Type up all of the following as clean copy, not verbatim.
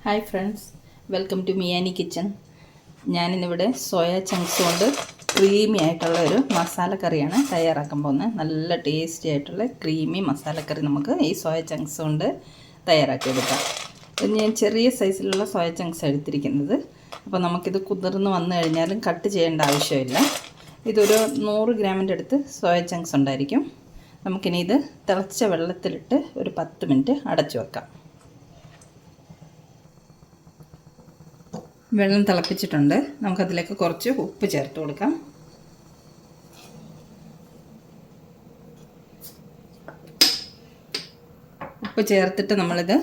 Hi friends, welcome to Miyani kitchen. ഞാനിന്നിവിടെ soya chunks കൊണ്ട് creamy ആയിട്ടുള്ള ഒരു മസാലക്കറിയാണ് തയ്യാറാക്കാൻ പോകുന്നത്. നല്ല ടേസ്റ്റി ആയിട്ടുള്ള ക്രീമി മസാലക്കറി നമുക്ക് ഈ സോയ ചങ്ക്സ് കൊണ്ട് തയ്യാറാക്കിയെടുക്കാം. ഞാൻ ചെറിയ സൈസിലുള്ള സോയ ചങ്ക്സ് എടുത്തിരിക്കുന്നത്. അപ്പോൾ നമുക്കിത് കുതിർന്ന് വന്നു കഴിഞ്ഞാലും കട്ട് ചെയ്യേണ്ട ആവശ്യമില്ല. ഇതൊരു 100 ഗ്രാമിൻ്റെ അടുത്ത് സോയ ചങ്ക്സ് ഉണ്ടായിരിക്കും. നമുക്കിനി ഇത് തിളച്ച വെള്ളത്തിലിട്ട് ഒരു 10 മിനിറ്റ് അടച്ചു വെക്കാം. വെള്ളം തിളപ്പിച്ചിട്ടുണ്ട്. നമുക്കതിലേക്ക് കുറച്ച് ഉപ്പ് ചേർത്ത് കൊടുക്കാം. ഉപ്പ് ചേർത്തിട്ട് നമ്മളിത്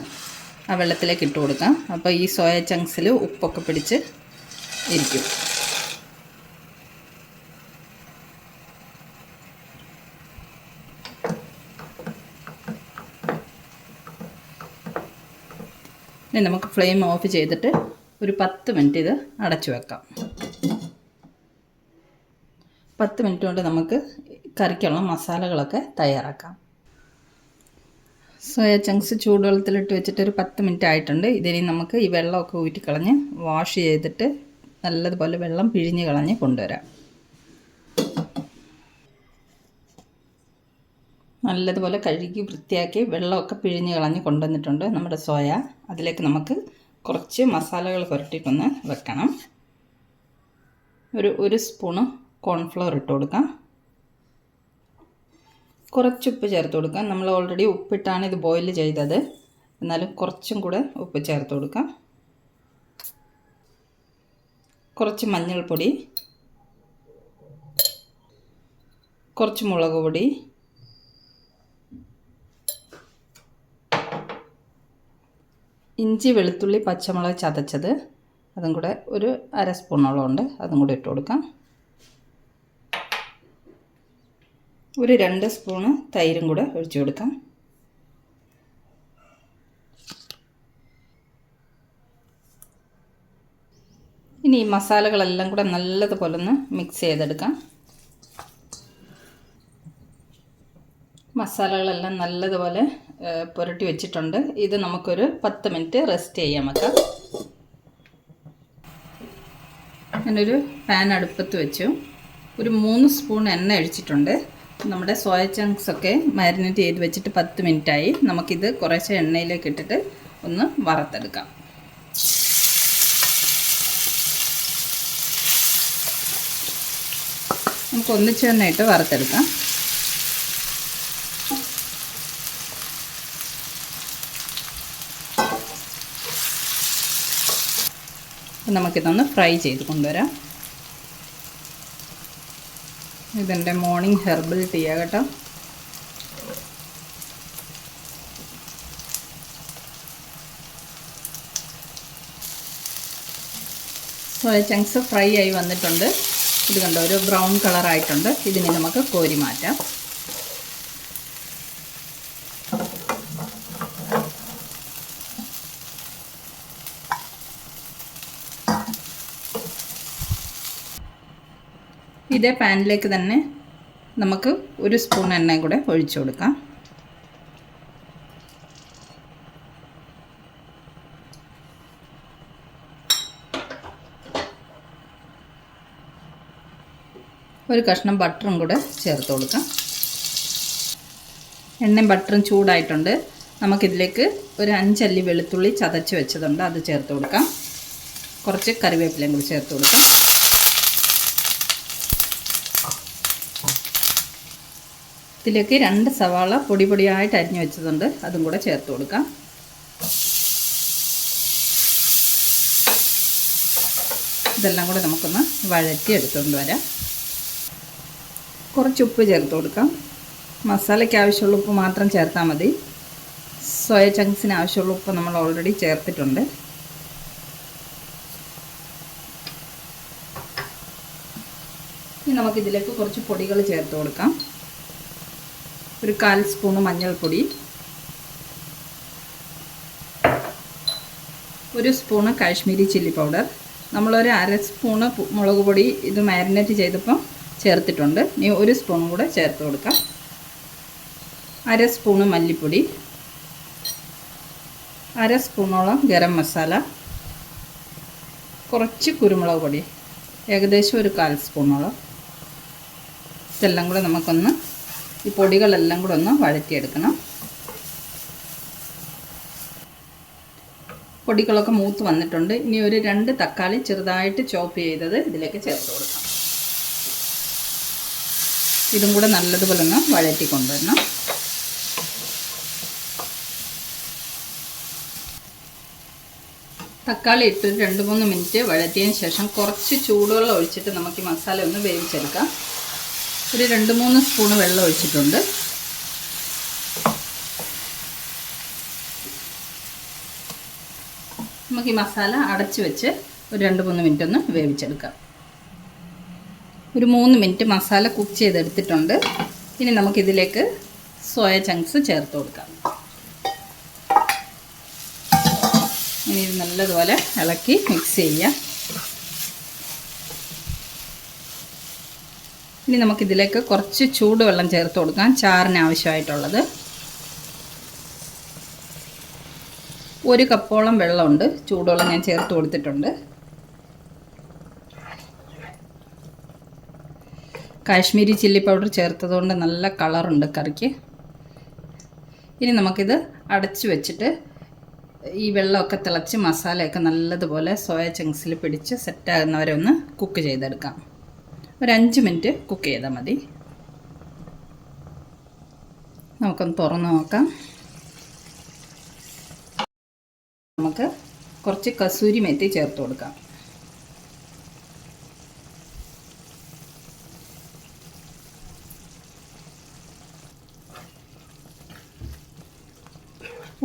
ആ വെള്ളത്തിലേക്ക് ഇട്ട് കൊടുക്കാം. അപ്പോൾ ഈ സോയ ചങ്ക്സിൽ ഉപ്പൊക്കെ പിടിച്ച് ഇരിക്കും. ഇനി നമുക്ക് ഫ്ലെയിം ഓഫ് ചെയ്തിട്ട് ഒരു 10 മിനിറ്റ് ഇത് അടച്ചു വെക്കാം. 10 മിനിറ്റ് കൊണ്ട് നമുക്ക് കറിക്കുള്ള മസാലകളൊക്കെ തയ്യാറാക്കാം. സോയ ചങ്ക്സ് ചൂടുവെള്ളത്തിലിട്ട് വെച്ചിട്ട് ഒരു 10 മിനിറ്റ് ആയിട്ടുണ്ട്. ഇതിനി നമുക്ക് ഈ വെള്ളമൊക്കെ ഊറ്റിക്കളഞ്ഞ് വാഷ് ചെയ്തിട്ട് നല്ലതുപോലെ വെള്ളം പിഴിഞ്ഞ് കളഞ്ഞ് കൊണ്ടുവരാം. നല്ലതുപോലെ കഴുകി വൃത്തിയാക്കി വെള്ളമൊക്കെ പിഴിഞ്ഞ് കളഞ്ഞ് കൊണ്ടുവന്നിട്ടുണ്ട് നമ്മുടെ സോയ. അതിലേക്ക് നമുക്ക് കുറച്ച് മസാലകൾ പുരട്ടിയിട്ടൊന്ന് വെക്കണം. ഒരു സ്പൂണ് കോൺഫ്ലവർ ഇട്ട് കൊടുക്കാം. കുറച്ച് ഉപ്പ് ചേർത്ത് കൊടുക്കാം. നമ്മൾ ഓൾറെഡി ഉപ്പിട്ടാണ് ഇത് ബോയിൽ ചെയ്തത്, എന്നാലും കുറച്ചും കൂടെ ഉപ്പ് ചേർത്ത് കൊടുക്കാം. കുറച്ച് മഞ്ഞൾപ്പൊടി, കുറച്ച് മുളക് പൊടി, ഇഞ്ചി വെളുത്തുള്ളി പച്ചമുളക് ചതച്ചത് അതും കൂടെ ഒരു 1/2 സ്പൂണോളം ഉണ്ട്, അതും കൂടെ ഇട്ട് കൊടുക്കാം. ഒരു 2 സ്പൂണ് തൈരും കൂടെ ഒഴിച്ചു കൊടുക്കാം. ഇനി ഈ മസാലകളെല്ലാം കൂടെ നല്ലതുപോലെ ഒന്ന് മിക്സ് ചെയ്തെടുക്കാം. മസാലകളെല്ലാം നല്ലതുപോലെ പുരട്ടി വെച്ചിട്ടുണ്ട്. ഇത് നമുക്കൊരു 10 മിനിറ്റ് റെസ്റ്റ് ചെയ്യാൻ വെക്കാം. ഞാനൊരു പാൻ അടുപ്പത്ത് വെച്ചു. ഒരു 3 സ്പൂൺ എണ്ണ ഒഴിച്ചിട്ടുണ്ട്. നമ്മുടെ സോയ ചങ്ക്സ് ഒക്കെ മാരിനേറ്റ് ചെയ്ത് വെച്ചിട്ട് 10 മിനിറ്റായി. നമുക്കിത് കുറേശ്ശെ എണ്ണയിലേക്ക് ഇട്ടിട്ട് ഒന്ന് വറുത്തെടുക്കാം. നമുക്ക് ഒന്നിച്ച് തന്നെ ഇട്ട് വറുത്തെടുക്കാം. നമുക്കിതൊന്ന് ഫ്രൈ ചെയ്ത് കൊണ്ടുവരാം. ഇതെൻ്റെ മോർണിംഗ് ഹെർബൽ ടീ കേട്ടോ. സോയ ചങ്ക്സ് ഫ്രൈ ആയി വന്നിട്ടുണ്ട്. ഇത് കണ്ടോ, ഒരു ബ്രൗൺ കളറായിട്ടുണ്ട്. ഇതിനെ നമുക്ക് കോരി മാറ്റാം. ഇതേ പാനിലേക്ക് തന്നെ നമുക്ക് 1 സ്പൂൺ എണ്ണയും കൂടെ ഒഴിച്ചു കൊടുക്കാം. ഒരു കഷ്ണം ബട്ടറും കൂടെ ചേർത്ത് കൊടുക്കാം. എണ്ണയും ബട്ടറും ചൂടായിട്ടുണ്ട്. നമുക്കിതിലേക്ക് ഒരു 5 അല്ലി വെളുത്തുള്ളി ചതച്ച് വെച്ചതുണ്ട്, അത് ചേർത്ത് കൊടുക്കാം. കുറച്ച് കറിവേപ്പിലയും കൂടി ചേർത്ത് കൊടുക്കാം. ഇതിലേക്ക് 2 സവാള പൊടി പൊടിയായിട്ട് അരിഞ്ഞു വെച്ചതുണ്ട്, അതും കൂടെ ചേർത്ത് കൊടുക്കാം. ഇതെല്ലാം കൂടെ നമുക്കൊന്ന് വഴറ്റി എടുത്തുകൊണ്ട് വരാം. കുറച്ച് ഉപ്പ് ചേർത്ത് കൊടുക്കാം. മസാലയ്ക്ക് ആവശ്യമുള്ള ഉപ്പ് മാത്രം ചേർത്താൽ മതി. സോയ ചങ്ക്സിന് ആവശ്യമുള്ള ഉപ്പ് നമ്മൾ ഓൾറെഡി ചേർത്തിട്ടുണ്ട്. ഇനി നമുക്കിതിലേക്ക് കുറച്ച് പൊടികൾ ചേർത്ത് കൊടുക്കാം. ഒരു 1/4 സ്പൂണ് മഞ്ഞൾപ്പൊടി, 1 സ്പൂണ് കാശ്മീരി ചില്ലി പൗഡർ, നമ്മളൊരു 1/2 സ്പൂണ് മുളക് പൊടി ഇത് മാരിനേറ്റ് ചെയ്തപ്പോൾ ചേർത്തിട്ടുണ്ട്. ഇനി 1 സ്പൂൺ കൂടെ ചേർത്ത് കൊടുക്കാം. 1/2 സ്പൂണ് മല്ലിപ്പൊടി, 1 സ്പൂണോളം ഗരം മസാല, കുറച്ച് കുരുമുളക് പൊടി, ഏകദേശം ഒരു 1/4 സ്പൂണോളം. ഇതെല്ലാം കൂടെ നമുക്കൊന്ന് ഈ പൊടികളെല്ലാം കൂടെ ഒന്ന് വഴറ്റിയെടുക്കണം. പൊടികളൊക്കെ മൂത്ത് വന്നിട്ടുണ്ട്. ഇനി ഒരു 2 തക്കാളി ചെറുതായിട്ട് ചോപ്പ് ചെയ്തത് ഇതിലേക്ക് ചേർത്ത് കൊടുക്കാം. ഇതും കൂടെ നല്ലതുപോലെ ഒന്ന് വഴറ്റി കൊണ്ടുവരണം. തക്കാളി ഇട്ട് 2-3 മിനിറ്റ് വഴറ്റിയതിന് ശേഷം കുറച്ച് ചൂടുവെള്ളം ഒഴിച്ചിട്ട് നമുക്ക് ഈ മസാല ഒന്ന് വേവിച്ചെടുക്കാം. ഒരു 2-3 സ്പൂൺ വെള്ളം ഒഴിച്ചിട്ടുണ്ട്. നമുക്ക് ഈ മസാല അടച്ച് വെച്ച് ഒരു 2-3 മിനിറ്റ് ഒന്ന് വേവിച്ചെടുക്കാം. ഒരു 3 മിനിറ്റ് മസാല കുക്ക് ചെയ്തെടുത്തിട്ടുണ്ട്. ഇനി നമുക്കിതിലേക്ക് സോയ ചങ്ക്സ് ചേർത്ത് കൊടുക്കാം. ഇനി ഇത് നല്ലതുപോലെ ഇളക്കി മിക്സ് ചെയ്യാം. ഇനി നമുക്കിതിലേക്ക് കുറച്ച് ചൂടുവെള്ളം ചേർത്ത് കൊടുക്കാം, ചാറിന് ആവശ്യമായിട്ടുള്ളത്. 1 കപ്പോളം വെള്ളമുണ്ട്, ചൂടുവെള്ളം ഞാൻ ചേർത്ത് കൊടുത്തിട്ടുണ്ട്. കാശ്മീരി ചില്ലി പൗഡർ ചേർത്തതുകൊണ്ട് നല്ല കളറുണ്ട് കറിക്ക്. ഇനി നമുക്കിത് അടച്ചു വെച്ചിട്ട് ഈ വെള്ളമൊക്കെ തിളച്ച് മസാലയൊക്കെ നല്ലതുപോലെ സോയ ചങ്ക്സിൽ പിടിച്ച് സെറ്റാകുന്നവരെ ഒന്ന് കുക്ക് ചെയ്തെടുക്കാം. ഒരു 5 മിനിറ്റ് കുക്ക് ചെയ്താൽ മതി. നമുക്കൊന്ന് തുറന്ന് നോക്കാം. നമുക്ക് കുറച്ച് കസൂരി മേത്തി ചേർത്ത് കൊടുക്കാം.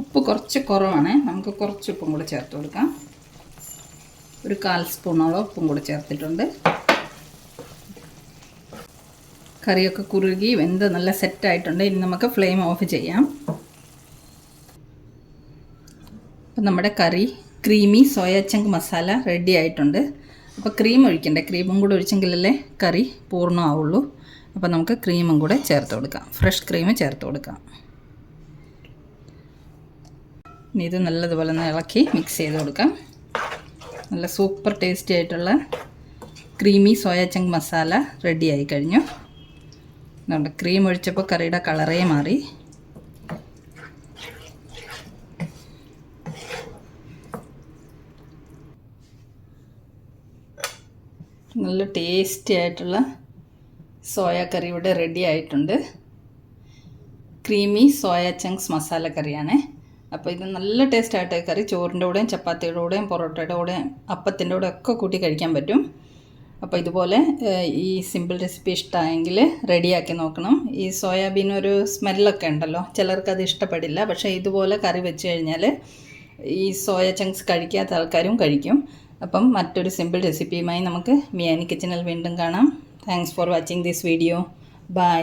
ഉപ്പ് കുറച്ച് കുറവാണ്, നമുക്ക് കുറച്ച് ഉപ്പും കൂടെ ചേർത്ത് കൊടുക്കാം. ഒരു 1/4 സ്പൂണോളം ഉപ്പും കൂടെ ചേർത്തിട്ടുണ്ട്. കറിയൊക്കെ കുറുകി വെന്ത് നല്ല സെറ്റായിട്ടുണ്ട്. ഇനി നമുക്ക് ഫ്ലെയിം ഓഫ് ചെയ്യാം. അപ്പം നമ്മുടെ കറി ക്രീമി സോയ ചങ്ക് മസാല റെഡി ആയിട്ടുണ്ട്. അപ്പോൾ ക്രീം ഒഴിക്കണ്ടേ, ക്രീമും കൂടെ ഒഴിച്ചെങ്കിലല്ലേ കറി പൂർണ്ണമാവുള്ളൂ. അപ്പോൾ നമുക്ക് ക്രീമും കൂടെ ചേർത്ത് കൊടുക്കാം, ഫ്രഷ് ക്രീം ചേർത്ത് കൊടുക്കാം. ഇനി ഇത് നല്ലതുപോലെ ഒന്ന് ഇളക്കി മിക്സ് ചെയ്ത് കൊടുക്കാം. നല്ല സൂപ്പർ ടേസ്റ്റി ആയിട്ടുള്ള ക്രീമി സോയ ചങ്ക് മസാല റെഡി ആയി കഴിഞ്ഞു. അതുകൊണ്ട് ക്രീം ഒഴിച്ചപ്പോൾ കറിയുടെ കളറേ മാറി. നല്ല ടേസ്റ്റി ആയിട്ടുള്ള സോയ കറി ഇവിടെ റെഡി ആയിട്ടുണ്ട്. ക്രീമി സോയ ചങ്ക്സ് മസാല കറിയാണ്. അപ്പോൾ ഇത് നല്ല ടേസ്റ്റ് ആയിട്ട് കറി ചോറിൻ്റെ കൂടെയും ചപ്പാത്തിയുടെ കൂടെയും പൊറോട്ടയുടെ കൂടെയും അപ്പത്തിൻ്റെ കൂടെ ഒക്കെ കൂട്ടി കഴിക്കാൻ പറ്റും. അപ്പോൾ ഇതുപോലെ ഈ സിമ്പിൾ റെസിപ്പി ഇഷ്ടമായെങ്കിൽ റെഡിയാക്കി നോക്കണം. ഈ സോയാബീൻ ഒരു സ്മെല്ലൊക്കെ ഉണ്ടല്ലോ, ചിലർക്കത് ഇഷ്ടപ്പെടില്ല. പക്ഷേ ഇതുപോലെ കറി വെച്ച് കഴിഞ്ഞാൽ ഈ സോയ ചങ്ക്സ് കഴിക്കാത്ത ആൾക്കാരും കഴിക്കും. അപ്പം മറ്റൊരു സിമ്പിൾ റെസിപ്പിയുമായി നമുക്ക് മിയാനി കിച്ചണിൽ വീണ്ടും കാണാം. Thanks for watching this video. By.